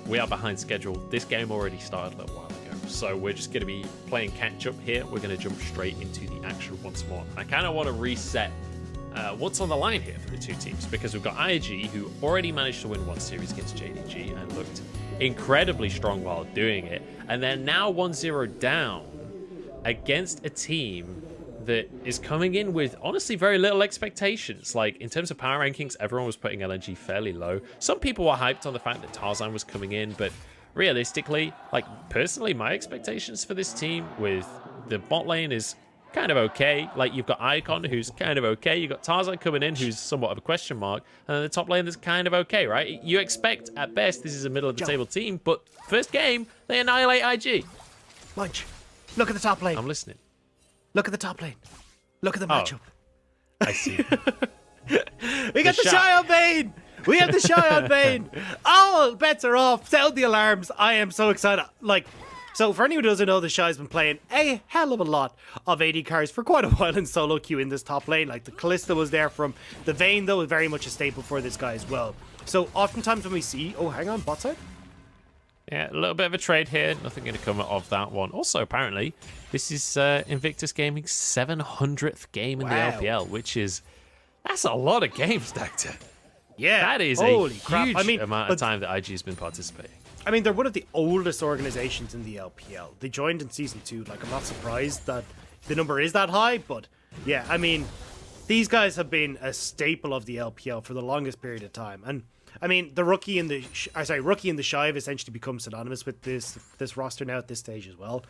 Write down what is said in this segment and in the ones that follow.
we are behind schedule. This game already started a little while ago, so we're just going to be playing catch up here. We're going to jump straight into the action once more. I kind of want to reset what's on the line here for the two teams, because we've got IG, who already managed to win one series against JDG and looked incredibly strong while doing it, and they're now 1-0 down against a team that is coming in with honestly very little expectations. Like, in terms of power rankings, everyone was putting LNG fairly low. Some people were hyped on the fact that Tarzan was coming in, but realistically, like, personally, my expectations for this team with the bot lane is kind of okay. Like, you've got Icon, who's kind of okay. You've got Tarzan coming in, who's somewhat of a question mark. And then the top lane is kind of okay, right? You expect, at best, this is a middle-of-the-table team, but first game, they annihilate IG. Munch, look at the top lane. I'm listening. Look at the top lane. Look at the matchup. I see. We got the Shy on Vayne. We have the Shy on Vayne. All bets are off. Sound the alarms. I am so excited. Like, so for anyone who doesn't know, the Shy's been playing a hell of a lot of AD carries for quite a while in solo queue in this top lane. Like, the Kalista was there from the Vayne, though, is very much a staple for this guy as well. So oftentimes when we see, oh, hang on, bot side. Yeah, a little bit of a trade here. Nothing going to come of that one. Also, apparently, this is Invictus Gaming's 700th game in the LPL, which is... That's a lot of games, Doctor. Yeah. That is a huge amount of time that IG has been participating. I mean, they're one of the oldest organizations in the LPL. They joined in Season 2. Like, I'm not surprised that the number is that high, but yeah, I mean, these guys have been a staple of the LPL for the longest period of time. And I mean, the rookie and the Shy have essentially become synonymous with this roster now at this stage as well.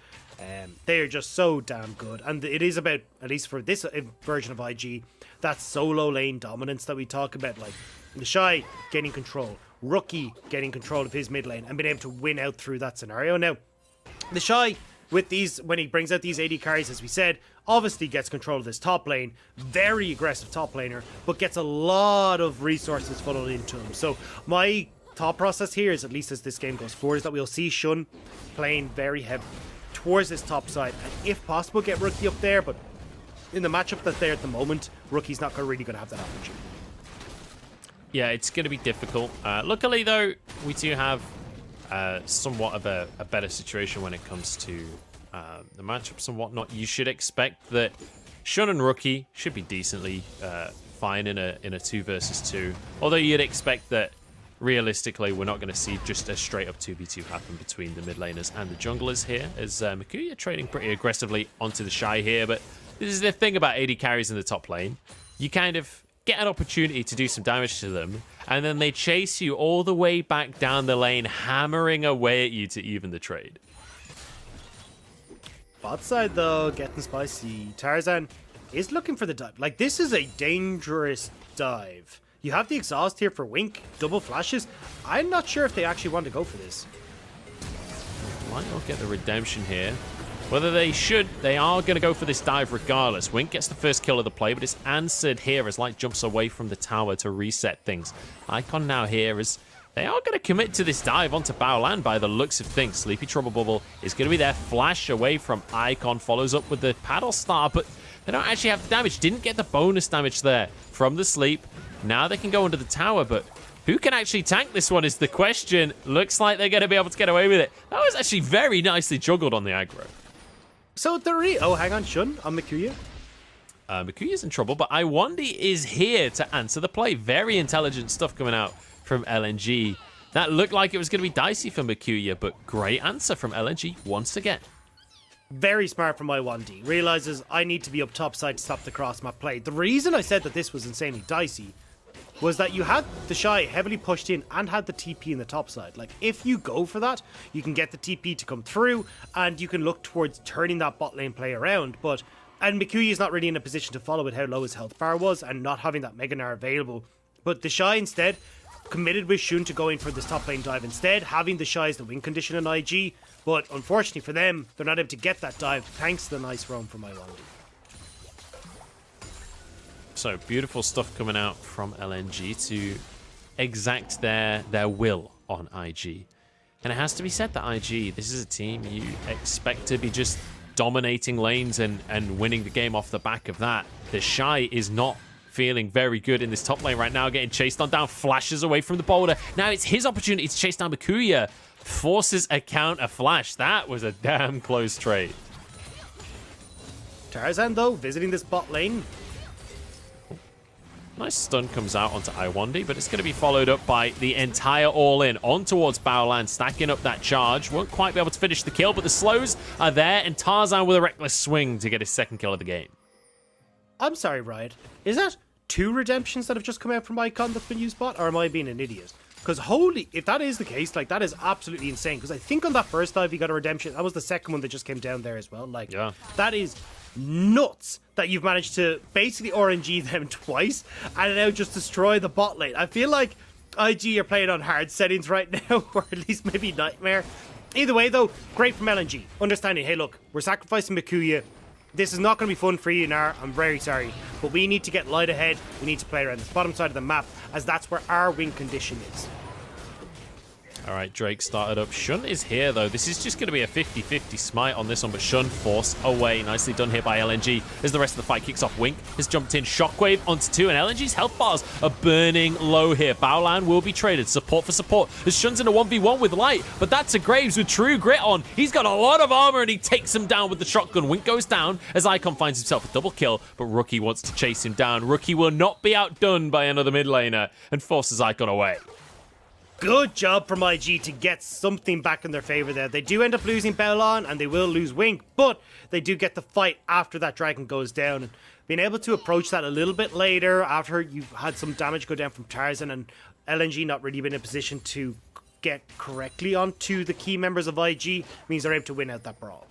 They are just so damn good, and it is about, at least for this version of IG, that solo lane dominance that we talk about. Like, the Shy getting control, Rookie getting control of his mid lane, and being able to win out through that scenario. Now, the Shy, with these, when he brings out these AD carries, as we said, obviously gets control of this top lane, very aggressive top laner, but gets a lot of resources funneled into him. So my thought process here is, at least as this game goes forward, is that we'll see Shun playing very heavy towards this top side, and if possible get Rookie up there, but in the matchup that's there at the moment, Rookie's not really going to have that opportunity. Yeah, it's going to be difficult. Luckily, though, we do have somewhat of a better situation when it comes to the matchups and whatnot. You should expect that Shun and Rookie should be decently fine in a 2 versus 2. Although you'd expect that realistically we're not going to see just a straight up 2v2 happen between the mid laners and the junglers here, as Makuya trading pretty aggressively onto the Shy here. But this is the thing about AD carries in the top lane. You kind of get an opportunity to do some damage to them, and then they chase you all the way back down the lane, hammering away at you to even the trade. Bot side, though, getting spicy. Tarzan is looking for the dive. Like, this is a dangerous dive. You have the exhaust here for Wink, double flashes. I'm not sure if they actually want to go for this. Might not get the redemption here. Whether they should, they are going to go for this dive regardless. Wink gets the first kill of the play, but it's answered here as Light jumps away from the tower to reset things. Icon now here is they are going to commit to this dive onto Baolan by the looks of things. Sleepy Trouble Bubble is going to be there. Flash away from Icon, follows up with the paddle star, but they don't actually have the damage. Didn't get the bonus damage there from the sleep. Now they can go under the tower, but who can actually tank this one is the question. Looks like they're going to be able to get away with it. That was actually very nicely juggled on the aggro. So oh, hang on, Shun on Makuya. Makuya's in trouble, but Iwandi is here to answer the play. Very intelligent stuff coming out from LNG. That looked like it was going to be dicey for Makuya, but great answer from LNG once again. Very smart from Iwandi. Realizes I need to be up top side to stop the cross map play. The reason I said that this was insanely dicey was that you had the Shy heavily pushed in and had the TP in the top side. Like, if you go for that, you can get the TP to come through, and you can look towards turning that bot lane play around. And Makuya is not really in a position to follow with how low his health bar was and not having that Mega Gnar available. But the Shy instead committed with Shun to going for this top lane dive instead, having the Shy as the win condition in IG. But unfortunately for them, they're not able to get that dive thanks to the nice roam from Iwandi. So beautiful stuff coming out from LNG to exact their will on IG. And it has to be said that IG, this is a team you expect to be just dominating lanes and winning the game off the back of that. The Shy is not feeling very good in this top lane right now, getting chased on down, flashes away from the boulder. Now it's his opportunity to chase down Makuya, forces a counter flash. That was a damn close trade. Tarzan, though, visiting this bot lane. Nice stun comes out onto Iwandi, but it's going to be followed up by the entire all-in on towards Baolan, stacking up that charge. Won't quite be able to finish the kill, but the slows are there, and Tarzan with a reckless swing to get his second kill of the game. I'm sorry, Riot. Is that 2 redemptions that have just come out from Icon that's been used bot, or am I being an idiot? Because holy, if that is the case, like, that is absolutely insane. Because I think on that first dive he got a redemption. That was the second one that just came down there as well. Like, yeah. That is nuts that you've managed to basically RNG them twice and now just destroy the bot lane. I feel like IG are playing on hard settings right now, or at least maybe Nightmare. Either way, though, great from LNG. Understanding, hey, look, we're sacrificing Mikuya. This is not going to be fun for you, Nar. I'm very sorry. But we need to get light ahead. We need to play around this bottom side of the map, as that's where our win condition is. All right, Drake started up. Shun is here, though. This is just going to be a 50-50 smite on this one, but Shun forced away. Nicely done here by LNG as the rest of the fight kicks off. Wink has jumped in. Shockwave onto 2, and LNG's health bars are burning low here. Baolan will be traded. Support for support as Shun's in a 1v1 with Light, but that's a Graves with True Grit on. He's got a lot of armor, and he takes him down with the shotgun. Wink goes down as Icon finds himself a double kill, but Rookie wants to chase him down. Rookie will not be outdone by another mid laner and forces Icon away. Good job from IG to get something back in their favor there. They do end up losing Baolan and they will lose Wink, but they do get the fight after that dragon goes down. And being able to approach that a little bit later after you've had some damage go down from Tarzan and LNG not really been in a position to get correctly onto the key members of IG means they're able to win out that brawl.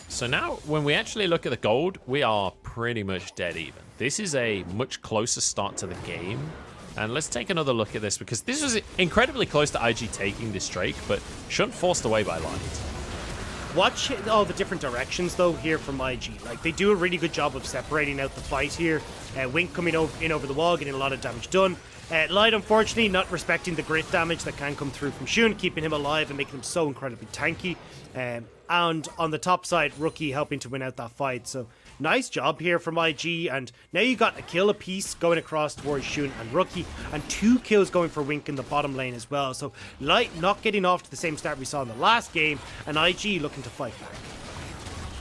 So now, when we actually look at the gold, we are pretty much dead even. This is a much closer start to the game. And let's take another look at this, because this was incredibly close to IG taking this Drake, but Shun forced away by Light. Watch all the different directions, though, here from IG. Like, they do a really good job of separating out the fight here. Wink coming in over the wall, getting a lot of damage done. Light, unfortunately, not respecting the grit damage that can come through from Shun, keeping him alive and making him so incredibly tanky. And on the top side, Rookie helping to win out that fight. So, nice job here from IG, and now you got a kill apiece going across towards Shun and Rookie, and 2 kills going for Wink in the bottom lane as well. So Light not getting off to the same start we saw in the last game, and IG looking to fight back.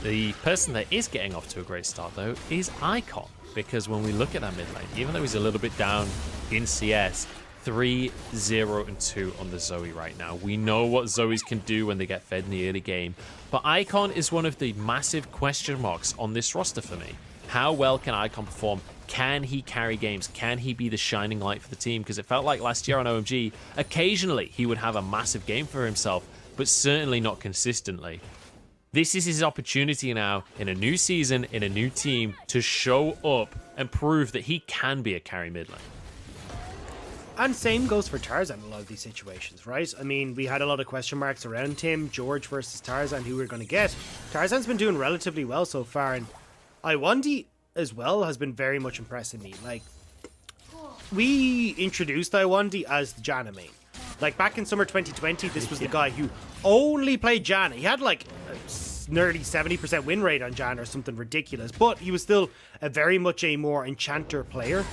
The person that is getting off to a great start, though, is Icon, because when we look at that mid lane, even though he's a little bit down in CS, 3-0-2 on the Zoe right now. We know what Zoes can do when they get fed in the early game, but Icon is one of the massive question marks on this roster for me. How well can Icon perform? Can he carry games? Can he be the shining light for the team? Because it felt like last year on OMG, occasionally he would have a massive game for himself, but certainly not consistently. This is his opportunity now, in a new season, in a new team, to show up and prove that he can be a carry mid lane. And same goes for Tarzan in a lot of these situations, right? I mean, we had a lot of question marks around him. George versus Tarzan, who we're going to get. Tarzan's been doing relatively well so far, and Iwandi as well has been very much impressing me. Like, we introduced Iwandi as the Janna main. Like, back in summer 2020, this was the guy who only played Janna. He had, like, a nearly 70% win rate on Janna or something ridiculous, but he was still a very much a more enchanter player.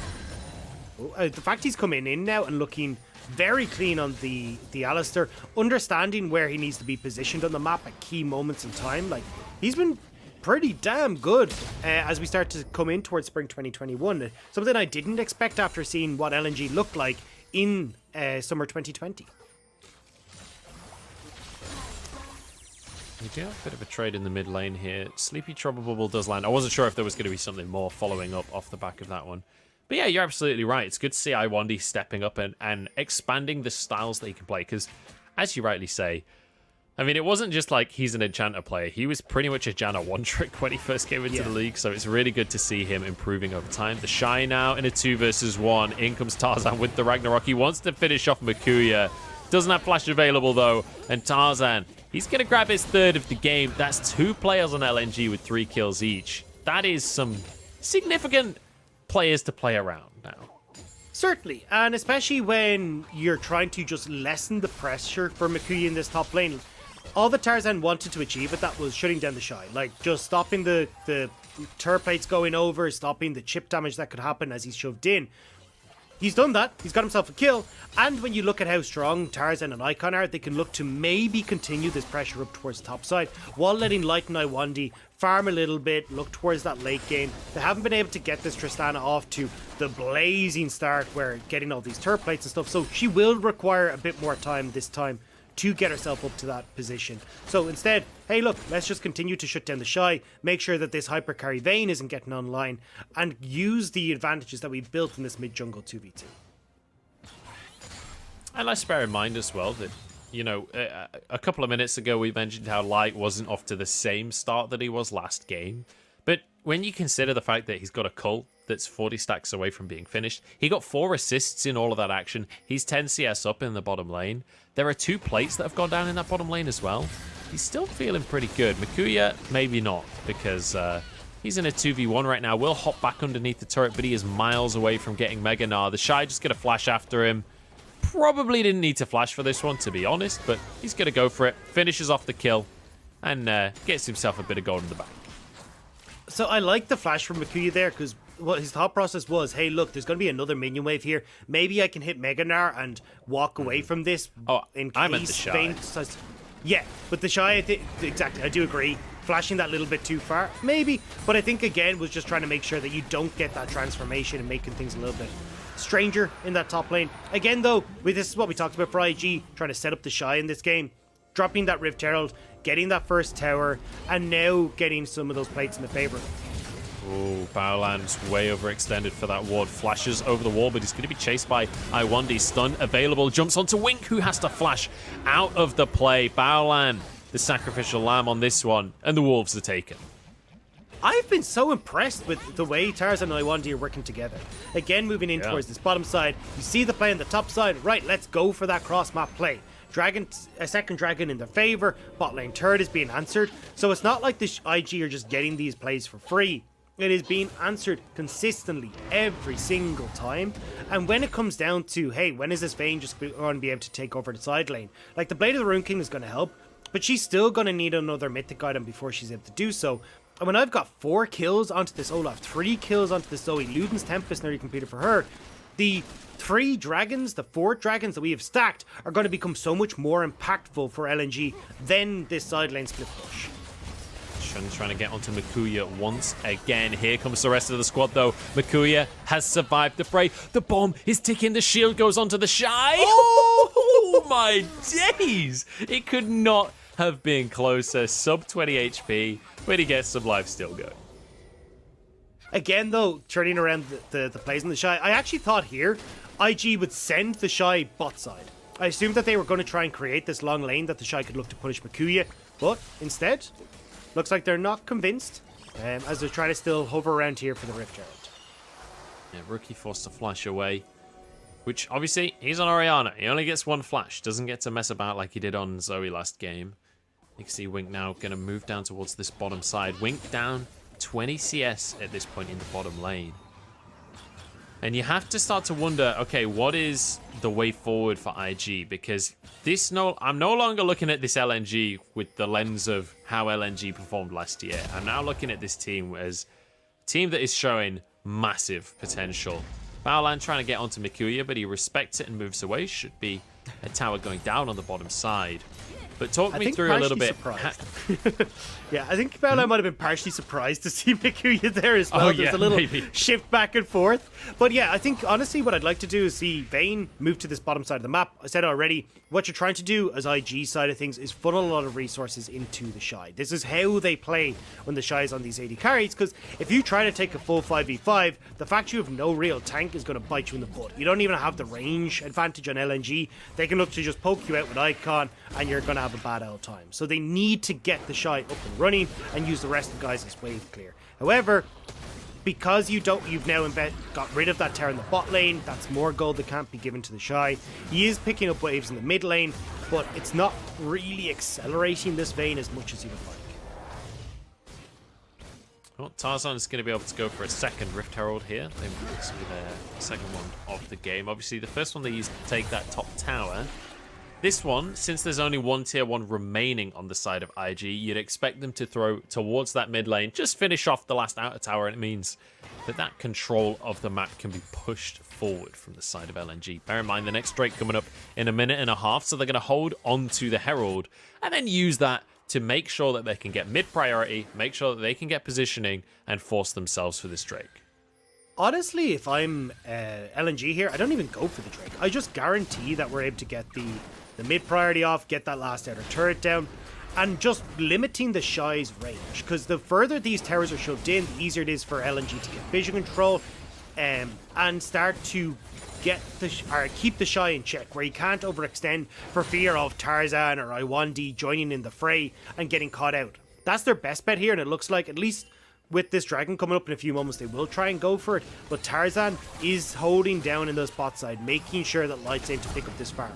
The fact he's coming in now and looking very clean on the Alistair, understanding where he needs to be positioned on the map at key moments in time, like, he's been pretty damn good as we start to come in towards spring 2021. Something I didn't expect after seeing what LNG looked like in summer 2020. We do have a bit of a trade in the mid lane here. Sleepy Trouble Bubble does land. I wasn't sure if there was going to be something more following up off the back of that one. But yeah, you're absolutely right. It's good to see Iwandi stepping up and expanding the styles that he can play. Because, as you rightly say, I mean, it wasn't just like he's an enchanter player. He was pretty much a Janna one-trick when he first came into the league. So it's really good to see him improving over time. The Shy now in a 2 versus 1. In comes Tarzan with the Ragnarok. He wants to finish off Mikuya. Doesn't have flash available, though. And Tarzan, he's going to grab his 3rd of the game. That's 2 players on LNG with 3 kills each. That is some significant players to play around now. Certainly, and especially when you're trying to just lessen the pressure for Mikuya in this top lane. All that Tarzan wanted to achieve with that was shutting down the Shy, like just stopping the turret plates going over, stopping the chip damage that could happen as he's shoved in. he's done that. He's got himself a kill. And when you look at how strong Tarzan and Icon are, they can look to maybe continue this pressure up towards the top side while letting Light and Iwandi farm a little bit, look towards that late game. They haven't been able to get this Tristana off to the blazing start where getting all these turret plates and stuff. So she will require a bit more time this time to get herself up to that position. So instead, hey look, let's just continue to shut down the Shy, make sure that this hyper carry Vayne isn't getting online, and use the advantages that we've built in this mid jungle 2v2. And let's bear in mind as well that, you know, a couple of minutes ago we mentioned how Light wasn't off to the same start that he was last game. But when you consider the fact that he's got a cult that's 40 stacks away from being finished, he got 4 assists in all of that action, he's 10 CS up in the bottom lane, there are 2 plates that have gone down in that bottom lane as well. He's still feeling pretty good. Makuya, maybe not, because he's in a 2v1 right now. Will hop back underneath the turret, but he is miles away from getting Mega Gnar. The Shy just going to flash after him. Probably didn't need to flash for this one, to be honest, but he's going to go for it. Finishes off the kill and gets himself a bit of gold in the bank. So I like the flash from Makuya there, because what his thought process was, hey look, there's going to be another minion wave here. Maybe I can hit Mega Gnar and walk away from this. Oh, in case I meant the Shy. Yeah, but the Shy, exactly, I do agree. Flashing that little bit too far, maybe. But I think, again, was just trying to make sure that you don't get that transformation and making things a little bit stranger in that top lane. Again, though, this is what we talked about for IG, trying to set up the Shy in this game. Dropping that Rift Herald, getting that first tower, and now getting some of those plates in the favor. Oh, Baolan's way overextended for that ward. Flashes over the wall, but he's going to be chased by Iwandi. Stun available. Jumps onto Wink, who has to flash out of the play. Baolan, the sacrificial lamb on this one, and the Wolves are taken. I've been so impressed with the way Tarzan and Iwandi are working together. Again, moving in towards this bottom side. You see the play on the top side. Right, let's go for that cross-map play. Dragon, a second dragon in their favor. Bot lane turret is being answered. So it's not like the IG are just getting these plays for free. It is being answered consistently every single time. And when it comes down to, hey, when is this Vayne just going to be able to take over the side lane? Like, the Blade of the Rune King is going to help, but she's still going to need another mythic item before she's able to do so. And when I've got 4 kills onto this Olaf, 3 kills onto this Zoe, Luden's Tempest nearly completed for her, the 3 dragons, the 4 dragons that we have stacked are going to become so much more impactful for LNG than this side lane split push. Shun trying to get onto Makuya once again. Here comes the rest of the squad, though. Makuya has survived the fray. The bomb is ticking. The shield goes onto the Shy. Oh my days! It could not have been closer. Sub 20 HP, but he gets some life still going. Again, though, turning around the plays in the Shy, I actually thought here IG would send the Shy bot side. I assumed that they were going to try and create this long lane that the Shy could look to punish Makuya, but instead, looks like they're not convinced, as they're trying to still hover around here for the Rift Herald. Yeah, Rookie forced to flash away, which obviously he's on Orianna. He only gets 1 flash, doesn't get to mess about like he did on Zoe last game. You can see Wink now going to move down towards this bottom side. Wink down 20 CS at this point in the bottom lane. And you have to start to wonder, okay, what is the way forward for IG? Because I'm no longer looking at this LNG with the lens of how LNG performed last year. I'm now looking at this team as a team that is showing massive potential. Baolan trying to get onto Makuya, but he respects it and moves away. Should be a tower going down on the bottom side. But talk me through a little bit. Yeah, I think Baolan might have been partially surprised to see Makuya there as well. There's a little shift back and forth. But yeah, I think honestly what I'd like to do is see Vayne move to this bottom side of the map. I said already, what you're trying to do as IG side of things is funnel a lot of resources into the Shy. This is how they play when the Shy is on these 80 carries, because if you try to take a full 5v5, the fact you have no real tank is going to bite you in the butt. You don't even have the range advantage on LNG. They can look to just poke you out with Icon, and you're going to have a bad old time. So they need to get the Shy up and running and use the rest of the guys as wave clear. However, because you've now got rid of that tower in the bot lane, that's more gold that can't be given to the Shy. He is picking up waves in the mid lane, but it's not really accelerating this Vayne as much as you would like. Well, Tarzan is going to be able to go for a second Rift Herald here. They will be their second one of the game. Obviously, the first one they used to take that top tower. This one, since there's only one tier 1 remaining on the side of IG, you'd expect them to throw towards that mid lane, just finish off the last outer tower, and it means that control of the map can be pushed forward from the side of LNG. Bear in mind, the next Drake coming up in a minute and a half, so they're going to hold onto the Herald, and then use that to make sure that they can get mid priority, make sure that they can get positioning, and force themselves for this Drake. Honestly, if I'm LNG here, I don't even go for the Drake. I just guarantee that we're able to get the mid priority off, get that last outer turret down, and just limiting the Shy's range. Because the further these towers are shoved in, the easier it is for LNG to get vision control and start to get keep the Shy in check, where you can't overextend for fear of Tarzan or Iwandi joining in the fray and getting caught out. That's their best bet here, and it looks like, at least with this dragon coming up in a few moments, they will try and go for it. But Tarzan is holding down in the spot side, making sure that Light's aim to pick up this farm.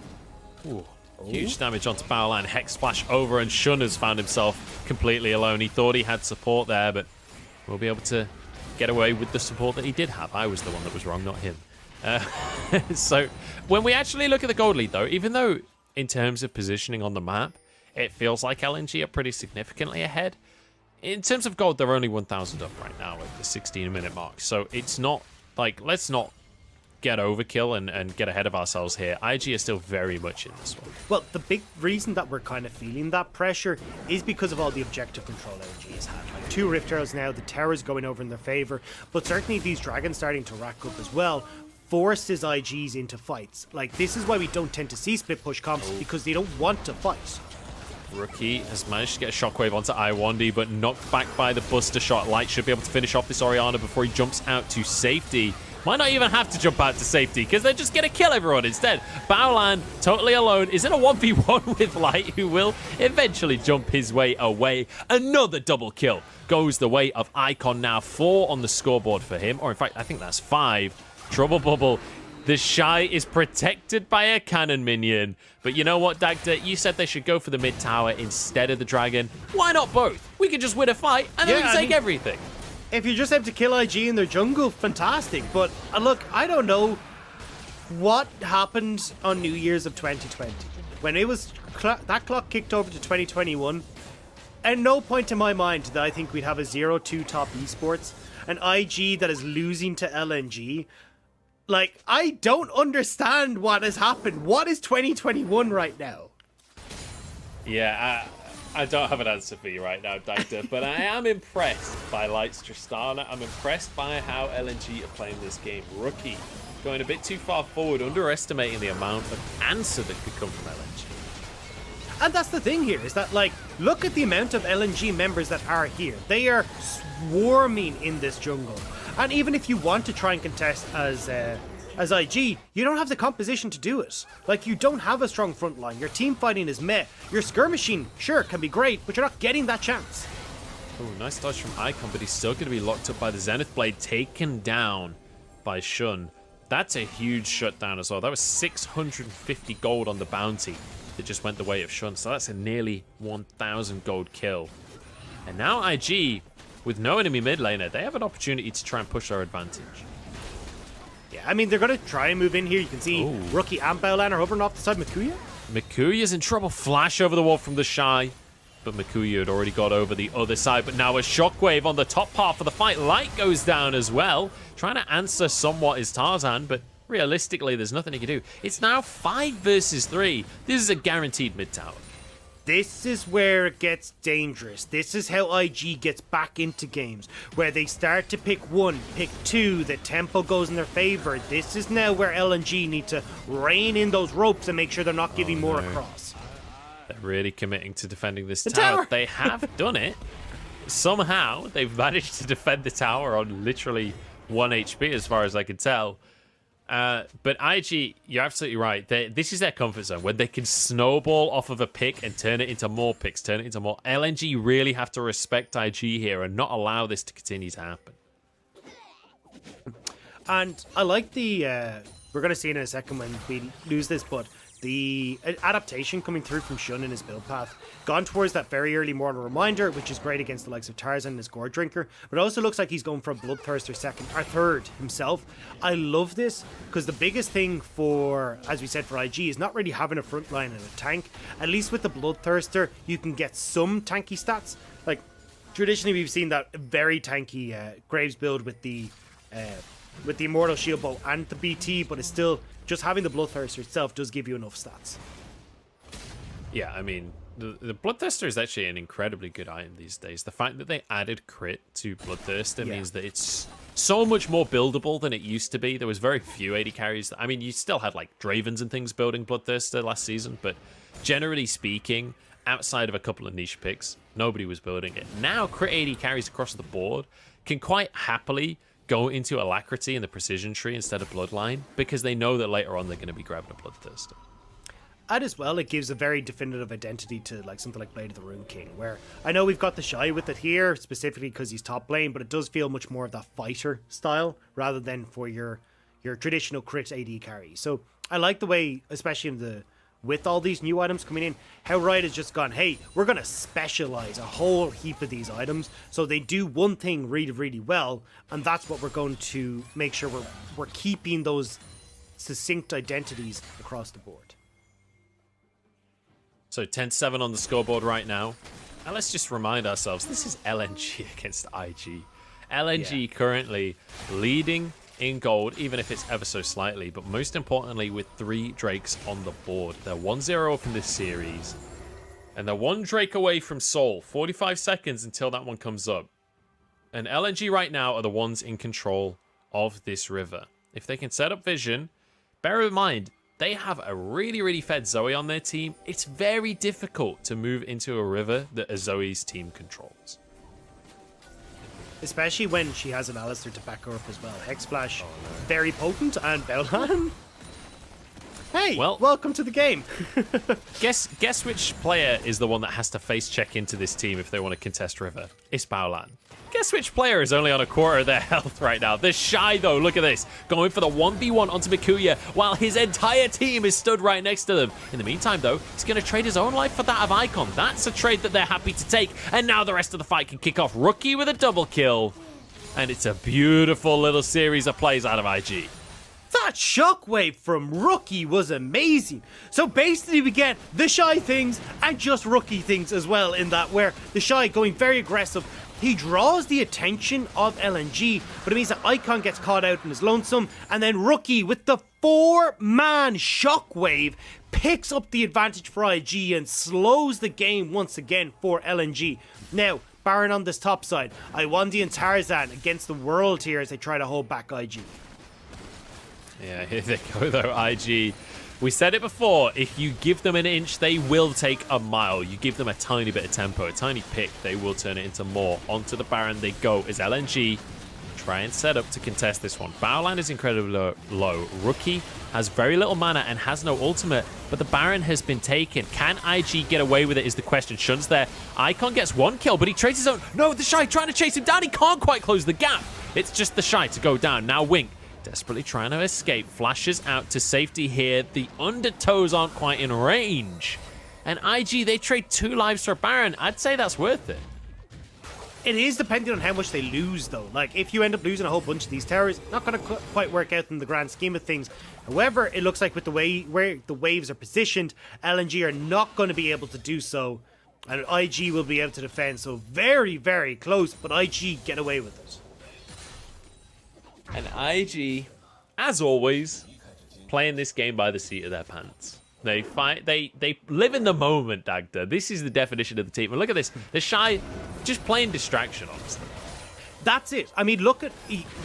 Ooh. Huge damage onto Powerline. Hex Splash over, and Shun has found himself completely alone. He thought he had support there, but we'll be able to get away with the support that he did have. I was the one that was wrong, not him. So when we actually look at the gold lead, though, even though in terms of positioning on the map, it feels like LNG are pretty significantly ahead, in terms of gold, they're only 1,000 up right now at the 16-minute mark. So it's not like, let's not get overkill and get ahead of ourselves here. IG is still very much in this one. Well, the big reason that we're kind of feeling that pressure is because of all the objective control LNG has had. Like 2 Rift Arrows now, the towers going over in their favor, but certainly these dragons starting to rack up as well forces IGs into fights. Like, this is why we don't tend to see split push comps, because they don't want to fight. Rookie has managed to get a shockwave onto Iwandi, but knocked back by the Buster Shot. Light should be able to finish off this Orianna before he jumps out to safety. Might not even have to jump out to safety, because they're just going to kill everyone instead. Baolan, totally alone, is in a 1v1 with Light, who will eventually jump his way away. Another double kill goes the way of Icon now. 4 on the scoreboard for him, or in fact, I think that's 5. Trouble Bubble. The Shy is protected by a cannon minion. But you know what, Dagda? You said they should go for the mid tower instead of the dragon. Why not both? We could just win a fight, and then we can take everything. If you just have to kill IG in their jungle, fantastic. But look, I don't know what happened on New Year's of 2020. When it was that clock kicked over to 2021, at no point in my mind did I think we'd have a 0-2 top esports, an IG that is losing to LNG. Like, I don't understand what has happened. What is 2021 right now? Yeah, I don't have an answer for you right now, Dagda, but I am impressed by Light's Tristana. I'm impressed by how LNG are playing this game. Rookie going a bit too far forward, underestimating the amount of answer that could come from LNG. And that's the thing here, is that, like, look at the amount of LNG members that are here. They are swarming in this jungle. And even if you want to try and contest as IG, you don't have the composition to do it. Like, you don't have a strong front line. Your team fighting is meh. Your skirmishing, sure, can be great, but you're not getting that chance. Oh, nice dodge from Icon, but he's still going to be locked up by the Zenith Blade, taken down by Shun. That's a huge shutdown as well. That was 650 gold on the bounty that just went the way of Shun, so that's a nearly 1,000 gold kill. And now IG, with no enemy mid laner, they have an opportunity to try and push their advantage. Yeah, I mean, they're going to try and move in here. You can see Rookie and Baolan are hovering off the side of Makuya. Makuya's in trouble. Flash over the wall from the Shy. But Makuya had already got over the other side. But now a shockwave on the top half of the fight. Light goes down as well. Trying to answer somewhat is Tarzan, but realistically, there's nothing he can do. It's now 5 versus 3. This is a guaranteed mid tower. This is where it gets dangerous. This is how IG gets back into games, where they start to pick 1, pick 2, the tempo goes in their favor. This is now where LNG need to rein in those ropes and make sure they're not giving more across. They're really committing to defending this tower. They have done it. Somehow, they've managed to defend the tower on literally 1 HP as far as I can tell. But IG, you're absolutely right. This is their comfort zone, where they can snowball off of a pick and turn it into more picks, turn it into more. LNG really have to respect IG here and not allow this to continue to happen. And I like the, we're going to see in a second when we lose this, but The adaptation coming through from Shun in his build path, gone towards that very early Mortal Reminder, which is great against the likes of Tarzan and his Gore Drinker, but it also looks like he's going for a Bloodthirster third himself. I love this, because the biggest thing for, as we said, for IG is not really having a front line and a tank. At least with the Bloodthirster, you can get some tanky stats. Like, traditionally we've seen that very tanky Graves build with the Immortal Shield Bow and the BT, but it's still, just having the Bloodthirster itself does give you enough stats. Yeah, I mean, the Bloodthirster is actually an incredibly good item these days. The fact that they added crit to Bloodthirster means that it's so much more buildable than it used to be. There was very few AD carries. I mean, you still had like Dravens and things building Bloodthirster last season, but generally speaking, outside of a couple of niche picks, nobody was building it. Now, crit AD carries across the board can quite happily go into Alacrity in the Precision tree instead of Bloodline, because they know that later on they're going to be grabbing a Bloodthirster. And as well, it gives a very definitive identity to like something like Blade of the Rune King, where I know we've got the Shy with it here, specifically because he's top lane, but it does feel much more of that fighter style, rather than for your traditional crit AD carry. So I like the way, especially in the with all these new items coming in, how Riot has just gone, hey, we're going to specialize a whole heap of these items so they do one thing really, really well, and that's what we're going to make sure we're keeping those succinct identities across the board. So 10-7 on the scoreboard right now. And let's just remind ourselves, this is LNG against IG. LNG currently leading in gold, even if it's ever so slightly, but most importantly with 3 Drakes on the board. They're 1-0 up in this series, and they're 1 Drake away from Soul. 45 seconds until that one comes up. And LNG right now are the ones in control of this river. If they can set up vision, bear in mind, they have a really, really fed Zoe on their team. It's very difficult to move into a river that a Zoe's team controls. Especially when she has an Alistair to back her up as well. Hexflash, very potent, and Belhan. Hey, well, welcome to the game. guess which player is the one that has to face check into this team if they want to contest river? It's Baolan. Guess which player is only on a quarter of their health right now? The Shy, though, look at this. Going for the 1v1 onto Mikuya while his entire team is stood right next to them. In the meantime, though, he's going to trade his own life for that of Icon. That's a trade that they're happy to take. And now the rest of the fight can kick off. Rookie with a double kill. And it's a beautiful little series of plays out of IG. That shockwave from Rookie was amazing. So basically we get the Shy things and just Rookie things as well, in that where the Shy going very aggressive. He draws the attention of LNG, but it means that Icon gets caught out and is lonesome, and then Rookie with the 4-man shockwave picks up the advantage for IG and slows the game once again for LNG. Now, Baron on this top side, Iwandi and Tarzan against the world here as they try to hold back IG. Yeah, here they go though, IG. We said it before, if you give them an inch, they will take a mile. You give them a tiny bit of tempo, a tiny pick, they will turn it into more. Onto the Baron they go as LNG try and set up to contest this one. Baolan is incredibly low. Rookie has very little mana and has no ultimate, but the Baron has been taken. Can IG get away with it is the question. Shun's there. Icon gets 1 kill, but he trades his own. No, the Shy trying to chase him down. He can't quite close the gap. It's just the Shy to go down. Now Wink desperately trying to escape, flashes out to safety here. The undertows aren't quite in range. And IG, they trade 2 lives for Baron. I'd say that's worth it. It is depending on how much they lose, though. Like, if you end up losing a whole bunch of these towers, not going to quite work out in the grand scheme of things. However, it looks like with the way where the waves are positioned, LNG are not going to be able to do so. And IG will be able to defend. So very, very close, but IG get away with it. And IG, as always, playing this game by the seat of their pants. They fight. They live in the moment, Dagda. This is the definition of the team. And look at this. The Shy just playing distraction, honestly. That's it. I mean, look at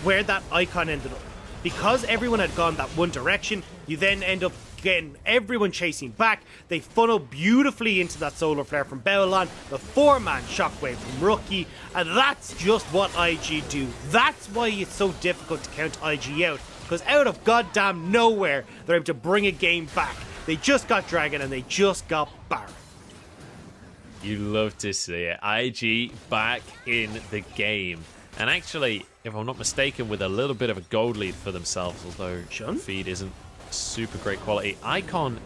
where that Icon ended up. Because everyone had gone that one direction, you then end up getting everyone chasing back. They funnel beautifully into that solar flare from Baolan, the 4-man shockwave from Rookie, and that's just what IG do. That's why it's so difficult to count IG out, because out of goddamn nowhere, they're able to bring a game back. They just got Dragon and they just got Baron. You love to see it. IG back in the game. And actually, if I'm not mistaken, with a little bit of a gold lead for themselves, although Shun? feed isn't super great quality. Icon,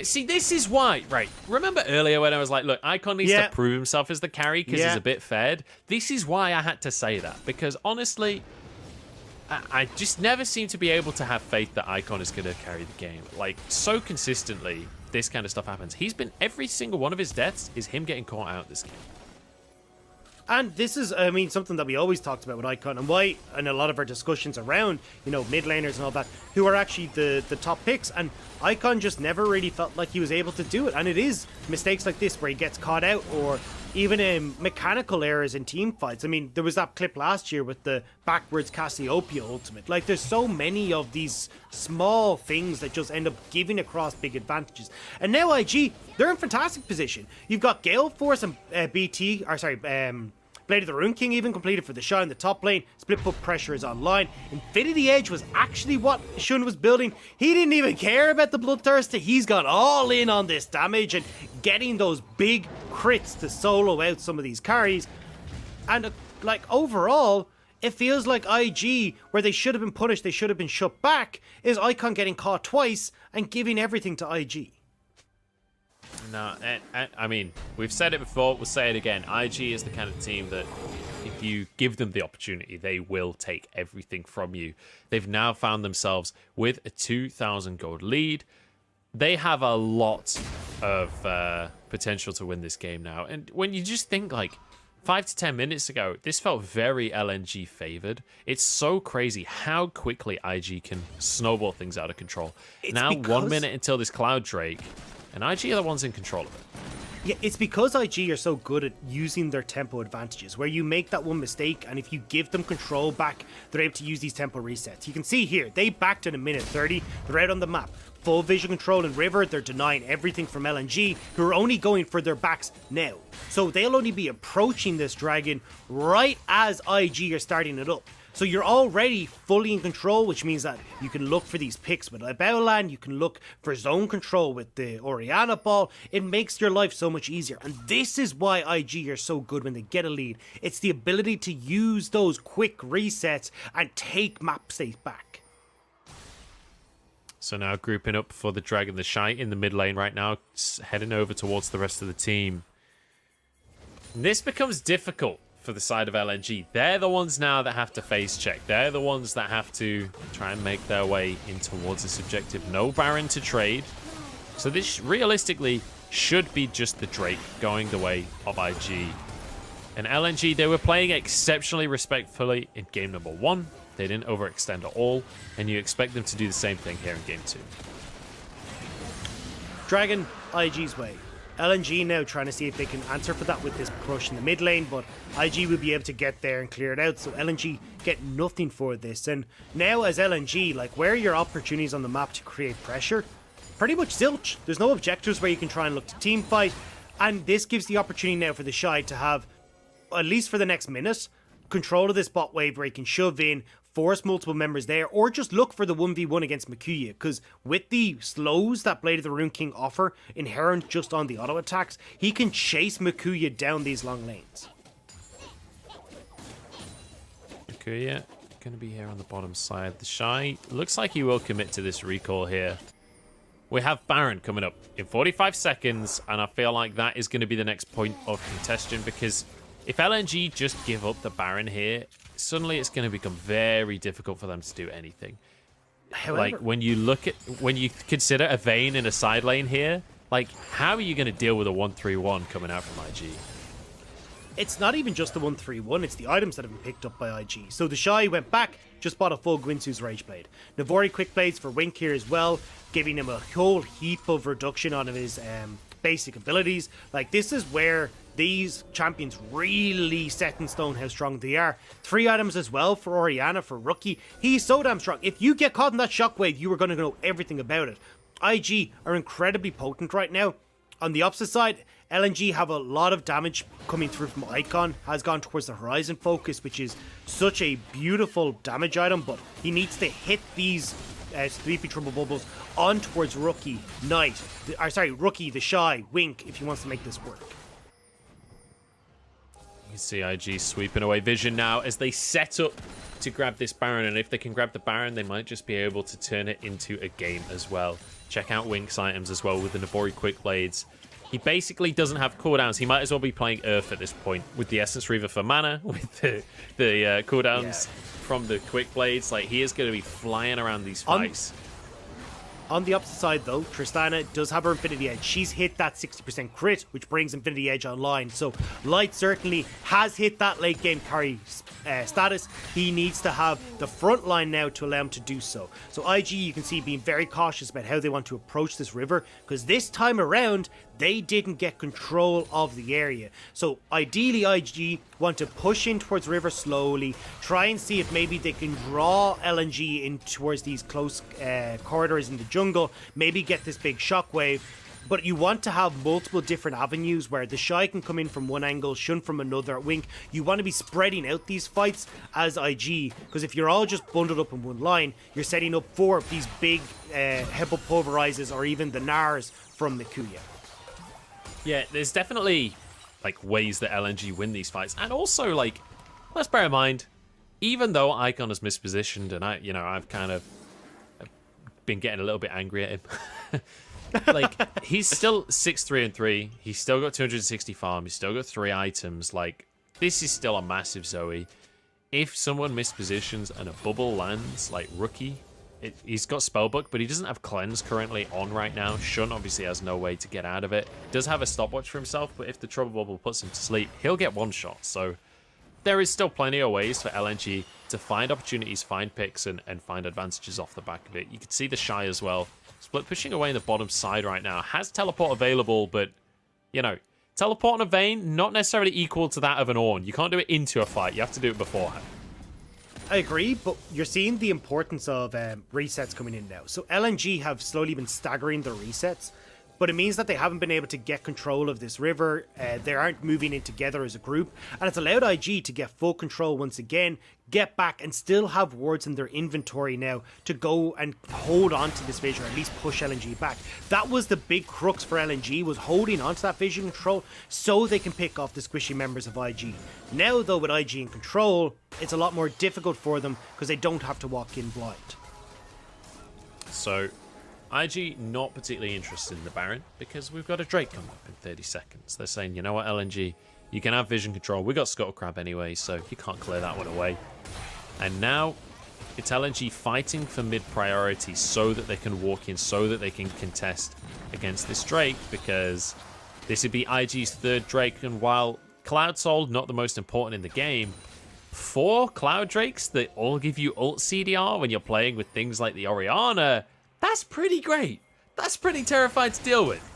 See, this is why, right? Remember earlier when I was like, look, Icon needs to prove himself as the carry because he's a bit fed? This is why I had to say that, because honestly, I just never seem to be able to have faith that Icon is going to carry the game. Like, so consistently, this kind of stuff happens. He's been, every single one of his deaths is him getting caught out this game. And this is, I mean, something that we always talked about with Icon, and why in a lot of our discussions around, you know, mid laners and all that, who are actually the top picks, and Icon just never really felt like he was able to do it. And it is mistakes like this where he gets caught out, or even in mechanical errors in team fights. I mean, there was that clip last year with the backwards Cassiopeia ultimate. Like, there's so many of these small things that just end up giving across big advantages. And now IG, they're in fantastic position. You've got Gale Force and Blade of the Rune King even completed for the Shine in the top lane. Split foot pressure is online. Infinity Edge was actually what Shun was building. He didn't even care about the Bloodthirster. He's gone all in on this damage and getting those big crits to solo out some of these carries. And like overall, it feels like IG, where they should have been punished, they should have been shut back, is Icon getting caught twice and giving everything to IG. No, I mean, we've said it before, we'll say it again. IG is the kind of team that if you give them the opportunity, they will take everything from you. They've now found themselves with a 2,000 gold lead. They have a lot of potential to win this game now. And when you just think, like, 5 to 10 minutes ago, this felt very LNG favored. It's so crazy how quickly IG can snowball things out of control. Now, 1 minute until this Cloud Drake, and IG are the ones in control of it. Yeah, it's because IG are so good at using their tempo advantages, where you make that one mistake, and if you give them control back, they're able to use these tempo resets. You can see here, they backed in a minute 30, they're out on the map. Full vision control in River, they're denying everything from LNG, who are only going for their backs now. So they'll only be approaching this dragon right as IG are starting it up. So you're already fully in control, which means that you can look for these picks with Alliyan, you can look for zone control with the Orianna ball. It makes your life so much easier. And this is why IG are so good when they get a lead. It's the ability to use those quick resets and take map state back. So now grouping up for the Dragon, the Shy in the mid lane right now, heading over towards the rest of the team. And this becomes difficult for the side of LNG. They're the ones now that have to face check. They're the ones that have to try and make their way in towards this objective. No Baron to trade. So this realistically should be just the Drake going the way of IG. And LNG, they were playing exceptionally respectfully in game number 1. They didn't overextend at all. And you expect them to do the same thing here in game 2. Dragon, IG's way. LNG now trying to see if they can answer for that with this crush in the mid lane, but IG will be able to get there and clear it out, so LNG get nothing for this. And now as LNG, like, where are your opportunities on the map to create pressure? Pretty much zilch. There's no objectives where you can try and look to team fight, and this gives the opportunity now for the Shy to have, at least for the next minute, control of this bot wave where he can shove in, force multiple members there, or just look for the 1v1 against Makuya, because with the slows that Blade of the Rune King offer, inherent just on the auto attacks, he can chase Makuya down these long lanes. Makuya going to be here on the bottom side. The Shy looks like he will commit to this recall here. We have Baron coming up in 45 seconds, and I feel like that is going to be the next point of contention, because if LNG just give up the Baron here, suddenly it's going to become very difficult for them to do anything. However, like, when you consider a Vayne in a side lane here, like, how are you going to deal with a 1-3-1 coming out from IG? It's not even just the 1-3-1, it's the items that have been picked up by IG. So the Shy went back, just bought a full Gwynsu's Rage Blade. Navori Quick Blades for Wink here as well, giving him a whole heap of reduction on his basic abilities. Like, this is where these champions really set in stone how strong they are. 3 items as well for Orianna, for Rookie. He's so damn strong. If you get caught in that shockwave, you are going to know everything about it. IG are incredibly potent right now. On the opposite side, LNG have a lot of damage coming through from Icon. Has gone towards the Horizon Focus, which is such a beautiful damage item, but he needs to hit these 3P triple bubbles on towards Rookie, Knight, Rookie, the Shy, Wink, if he wants to make this work. You see IG sweeping away vision now as they set up to grab this Baron, and if they can grab the Baron, they might just be able to turn it into a game as well. Check out Wink's items as well with the Nabori Quick Blades. He basically doesn't have cooldowns. He might as well be playing Earth at this point with the Essence Reaver for mana, with the cooldowns from the Quick Blades. Like, he is going to be flying around these fights. On the opposite side, though, Tristana does have her Infinity Edge. She's hit that 60% crit, which brings Infinity Edge online. So Light certainly has hit that late game carry status. He needs to have the front line now to allow him to do so. So IG, you can see, being very cautious about how they want to approach this river, because this time around, they didn't get control of the area. So ideally, IG want to push in towards river slowly, try and see if maybe they can draw LNG in towards these close corridors in the jungle, maybe get this big shockwave. But you want to have multiple different avenues where the Shy can come in from one angle, Shun from another, Wink. You want to be spreading out these fights as IG, because if you're all just bundled up in one line, you're setting up for these big Hebel Pulverizes or even the Nars from Mikuya. Yeah, there's definitely like ways that LNG win these fights, and also, like, let's bear in mind, even though Icon is mispositioned, and I've kind of been getting a little bit angry at him. Like, he's still 6-3-3. He's still got 260 farm. He's still got 3 items. Like, this is still a massive Zoe. If someone mispositions and a bubble lands, like Rookie, he's got Spellbook, but he doesn't have Cleanse currently on right now. Shun obviously has no way to get out of it. Does have a stopwatch for himself, but if the Trouble Bubble puts him to sleep, he'll get one shot. So there is still plenty of ways for LNG to find opportunities, find picks, and find advantages off the back of it. You can see the Shy as well. Split pushing away in the bottom side right now. Has teleport available, but, teleport on a Vayne, not necessarily equal to that of an Ornn. You can't do it into a fight. You have to do it beforehand. I agree, but you're seeing the importance of resets coming in now. So LNG have slowly been staggering their resets, but it means that they haven't been able to get control of this river. They aren't moving in together as a group, and it's allowed IG to get full control once again, get back, and still have wards in their inventory now to go and hold on to this vision, or at least push LNG back. That was the big crux for LNG, was holding on to that vision control so they can pick off the squishy members of IG. Now, though, with IG in control, it's a lot more difficult for them because they don't have to walk in blind. So IG not particularly interested in the Baron because we've got a Drake coming up in 30 seconds. They're saying, you know what, LNG, you can have vision control. We got Scuttle Crab anyway, so you can't clear that one away. And now it's LNG fighting for mid priority so that they can walk in, so that they can contest against this Drake, because this would be IG's 3rd Drake. And while Cloud Soul not the most important in the game, 4 Cloud Drakes that all give you ult CDR when you're playing with things like the Orianna, that's pretty great. That's pretty terrifying to deal with.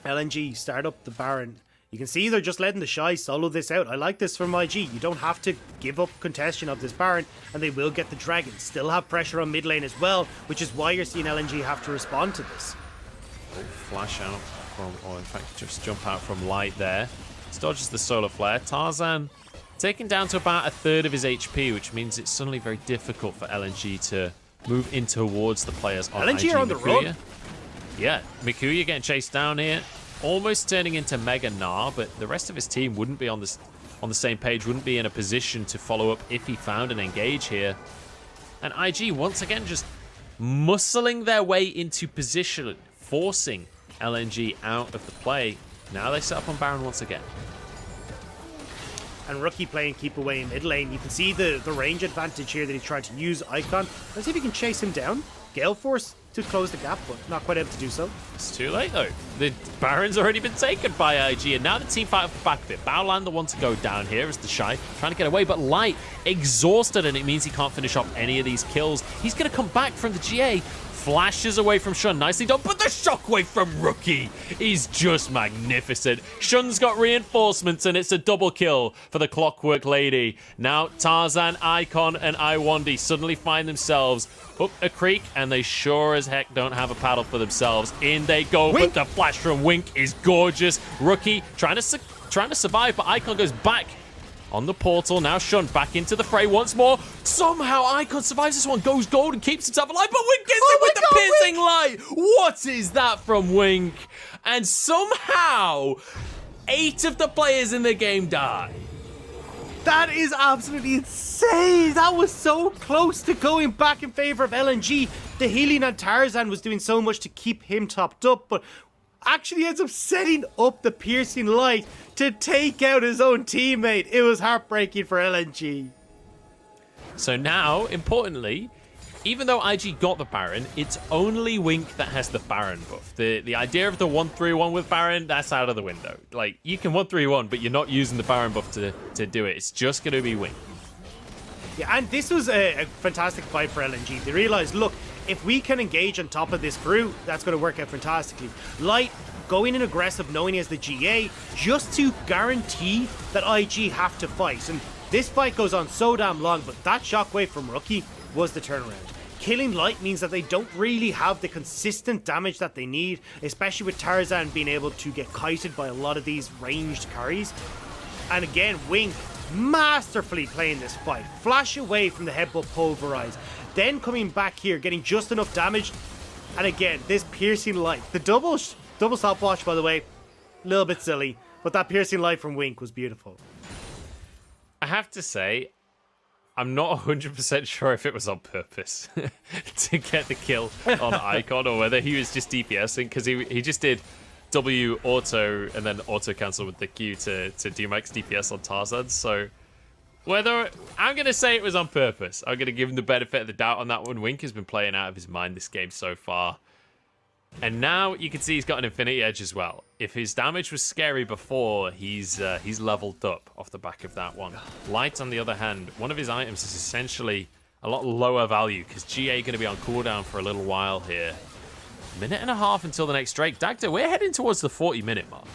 LNG start up the Baron. You can see they're just letting the Shy solo this out. I like this from IG. You don't have to give up contention of this Baron, and they will get the Dragon. Still have pressure on mid lane as well, which is why you're seeing LNG have to respond to this. Oh, flash out from, or in fact just jump out from Light there. Dodges the Solar Flare. Tarzan taken down to about 1/3 of his HP, which means it's suddenly very difficult for LNG to move in towards the players on LNG IG. are on the run. Yeah, Mikuya getting chased down here, almost turning into Mega Gnar, but the rest of his team wouldn't be on the same page, wouldn't be in a position to follow up if he found an engage here. And IG once again just muscling their way into position, forcing LNG out of the play. Now they set up on Baron once again. And Rookie playing keep away in mid lane. You can see the range advantage here that he's trying to use Icon. Let's see if he can chase him down. Gale Force to close the gap, but not quite able to do so. It's too late though. The Baron's already been taken by IG, and now the team fight off the back of it. Baolan the one to go down here is the Shy, trying to get away, but Light exhausted, and it means he can't finish off any of these kills. He's going to come back from the GA. Flashes away from Shun, nicely done, but the shockwave from Rookie is just magnificent. Shun's got reinforcements, and it's a double kill for the Clockwork Lady. Now Tarzan, Icon, and Iwandi suddenly find themselves up a creek, and they sure as heck don't have a paddle for themselves. In they go, Wink. but the flash from Wink is gorgeous. Rookie trying to survive, but Icon goes back on the portal. Now Shun back into the fray once more. Somehow Icon survives this one, goes gold and keeps himself alive, but Wink gets it with the piercing light. What is that from Wink? And somehow 8 of the players in the game die. That is absolutely insane. That was so close to going back in favor of LNG. The healing on Tarzan was doing so much to keep him topped up, but actually ends up setting up the piercing light to take out his own teammate. It was heartbreaking for LNG. So now, importantly, even though IG got the Baron, it's only Wink that has the Baron buff. The idea of the 1-3-1 with Baron, that's out of the window. Like, you can 1-3-1, but you're not using the Baron buff to do it. It's just going to be Wink. Yeah, and this was a fantastic fight for LNG. They realized, look, if we can engage on top of this crew, that's going to work out fantastically. Light going in aggressive, knowing he has the GA, just to guarantee that IG have to fight. And this fight goes on so damn long, but that shockwave from Rookie was the turnaround. Killing Light means that they don't really have the consistent damage that they need, especially with Tarzan being able to get kited by a lot of these ranged carries. And again, Wink masterfully playing this fight. Flash away from the headbutt pulverize, then coming back here, getting just enough damage. And again, this piercing light. The double stopwatch, by the way, a little bit silly, but that piercing light from Wink was beautiful. I have to say, I'm not 100% sure if it was on purpose to get the kill on Icon or whether he was just DPSing, because he just did W auto and then auto cancel with the Q to do max DPS on Tarzan. So whether I'm going to say it was on purpose, I'm going to give him the benefit of the doubt on that one. Wink has been playing out of his mind this game so far. And now you can see he's got an Infinity Edge as well. If his damage was scary before, he's leveled up off the back of that one. Light, on the other hand, one of his items is essentially a lot lower value because GA going to be on cooldown for a little while here. Minute and a half until the next Drake. Dagda, we're heading towards the 40-minute mark.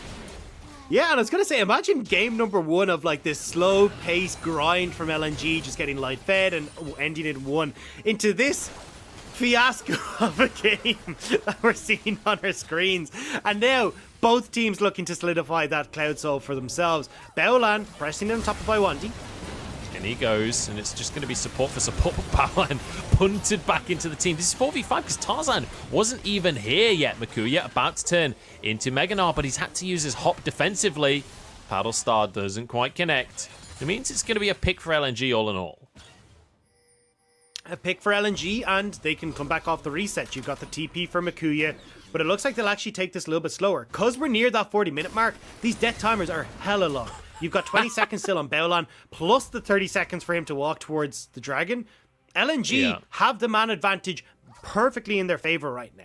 Yeah, and I was going to say, imagine game number 1 of like this slow-paced grind from LNG, just getting light fed and ending in 1, into this fiasco of a game that we're seeing on our screens. And now both teams looking to solidify that Cloud Soul for themselves. Baolan pressing on top of Iwandi. And he goes, and it's just going to be support for support. Baolan punted back into the team. This is 4v5 because Tarzan wasn't even here yet. Makuya about to turn into Meganar, but he's had to use his hop defensively. Paddle Star doesn't quite connect. It means it's going to be a pick for LNG all in all. A pick for LNG, and they can come back off the reset. You've got the TP for Makuya, but it looks like they'll actually take this a little bit slower. Because we're near that 40-minute mark, these death timers are hella long. You've got 20 seconds still on Baolan, plus the 30 seconds for him to walk towards the dragon. LNG have the man advantage perfectly in their favor right now.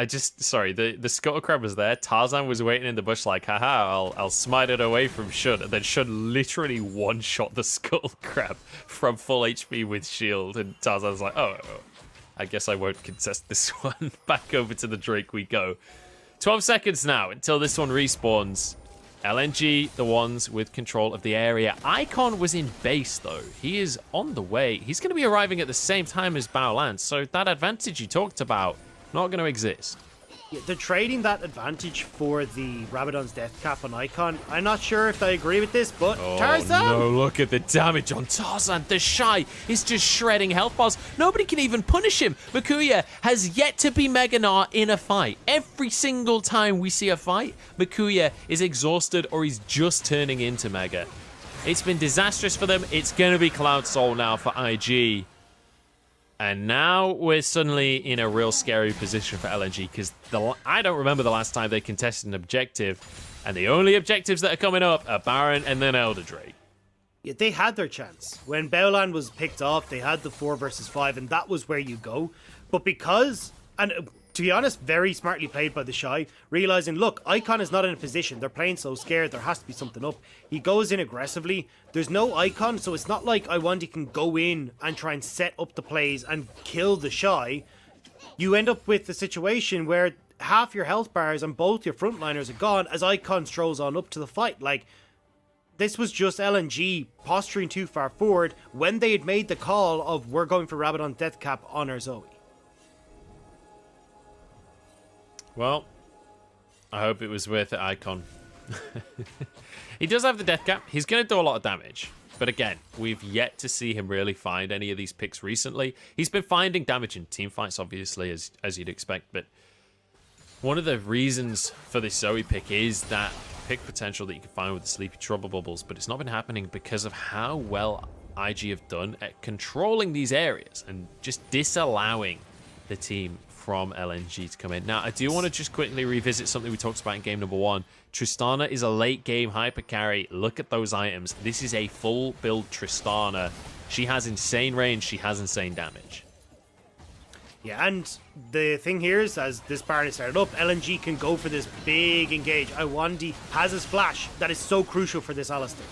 Sorry, the Scuttle Crab was there. Tarzan was waiting in the bush like, haha, I'll smite it away from Shun. And then Shun literally one-shot the Scuttle Crab from full HP with shield. And Tarzan's like, oh, I guess I won't contest this one. Back over to the Drake we go. 12 seconds now until this one respawns. LNG, the ones with control of the area. Icon was in base, though. He is on the way. He's going to be arriving at the same time as Baolan. So that advantage you talked about, not going to exist. Yeah, they're trading that advantage for the Rabadon's death cap on Icon. I'm not sure if I agree with this, but Tarzan! No, look at the damage on Tarzan. The Shy is just shredding health bars. Nobody can even punish him. Makuya has yet to be Meganar in a fight. Every single time we see a fight, Makuya is exhausted or he's just turning into Mega. It's been disastrous for them. It's going to be Cloud Soul now for IG. And now we're suddenly in a real scary position for LNG because I don't remember the last time they contested an objective. And the only objectives that are coming up are Baron and then Elder Drake. Yeah, they had their chance. When Baolan was picked off, they had the 4 versus 5, and that was where you go. But because, and to be honest, very smartly played by the Shy, realizing, look, Icon is not in a position. They're playing so scared. There has to be something up. He goes in aggressively. There's no Icon, so it's not like Iwandi can go in and try and set up the plays and kill the Shy. You end up with a situation where half your health bars and both your frontliners are gone as Icon strolls on up to the fight. Like, this was just LNG posturing too far forward when they had made the call of we're going for Rabadon Death Cap on our Zoe. Well, I hope it was worth it, Icon. He does have the death cap. He's going to do a lot of damage. But again, we've yet to see him really find any of these picks recently. He's been finding damage in team fights, obviously, as you'd expect. But one of the reasons for this Zoe pick is that pick potential that you can find with the Sleepy Trouble bubbles, but it's not been happening because of how well IG have done at controlling these areas and just disallowing the team from LNG to come in. Now, I do want to just quickly revisit something we talked about in game number 1. Tristana is a late game hyper carry. Look at those items. This is a full build Tristana. She has insane range. She has insane damage. Yeah, and the thing here is, as this Baron is started up, LNG can go for this big engage. Iwandi has his flash. That is so crucial for this Alistar.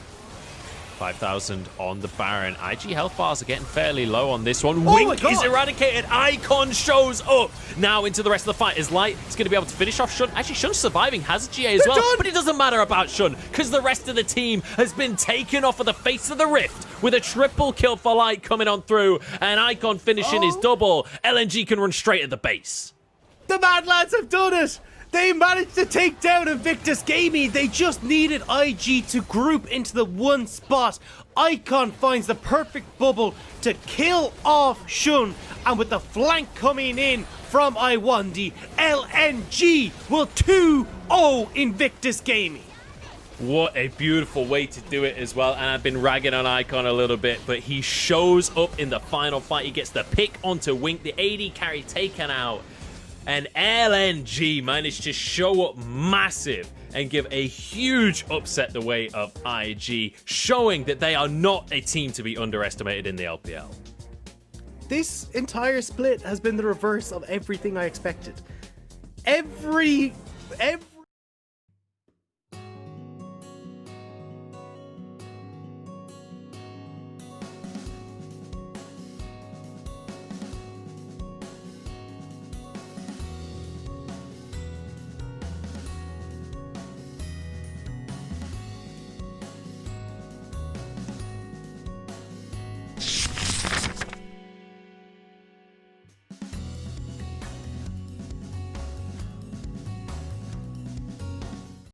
5,000 on the Baron. IG health bars are getting fairly low on this one. Wink is eradicated. Icon shows up now into the rest of the fight. Is Light is going to be able to finish off Shun. Actually, Shun's surviving, has a GA as well. But it doesn't matter about Shun because the rest of the team has been taken off of the face of the rift with a triple kill for Light coming on through and Icon finishing his double. LNG can run straight at the base. The Mad Lads have done it! They managed to take down Invictus Gaming. They just needed IG to group into the one spot. Icon finds the perfect bubble to kill off Shun. And with the flank coming in from Iwandi, LNG will 2-0 Invictus Gaming. What a beautiful way to do it as well. And I've been ragging on Icon a little bit, but he shows up in the final fight. He gets the pick onto Wink, the AD carry taken out. And LNG managed to show up massive and give a huge upset the way of IG, showing that they are not a team to be underestimated in the LPL. This entire split has been the reverse of everything I expected. Every